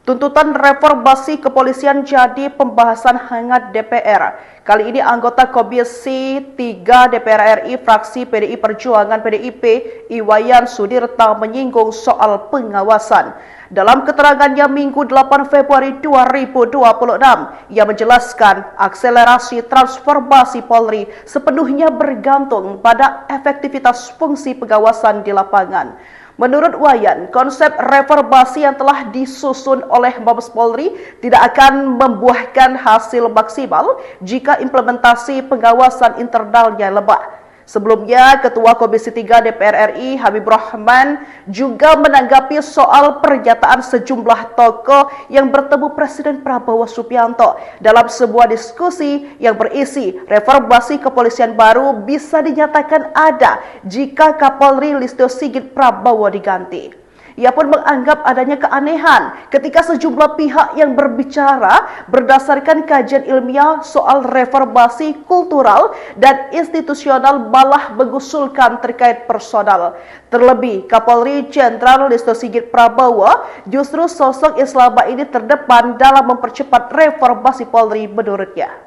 Tuntutan reformasi kepolisian jadi pembahasan hangat DPR. Kali ini anggota Komisi 3 DPR RI fraksi PDI Perjuangan PDIP Iwayan Sudirta menyinggung soal pengawasan. Dalam keterangannya Minggu 8 Februari 2026, ia menjelaskan akselerasi transformasi Polri sepenuhnya bergantung pada efektivitas fungsi pengawasan di lapangan. Menurut Wayan, konsep reformasi yang telah disusun oleh Mabes Polri tidak akan membuahkan hasil maksimal jika implementasi pengawasan internalnya lemah. Sebelumnya, Ketua Komisi 3 DPR RI Habibur Rahman juga menanggapi soal pernyataan sejumlah tokoh yang bertemu Presiden Prabowo Subianto dalam sebuah diskusi yang berisi reformasi kepolisian baru bisa dinyatakan ada jika Kapolri Listio Sigit Prabowo diganti. Ia pun menganggap adanya keanehan ketika sejumlah pihak yang berbicara berdasarkan kajian ilmiah soal reformasi kultural dan institusional malah mengusulkan terkait personal. Terlebih, Kapolri Jenderal Listio Sigit Prabowo justru sosok yang selama ini terdepan dalam mempercepat reformasi Polri menurutnya.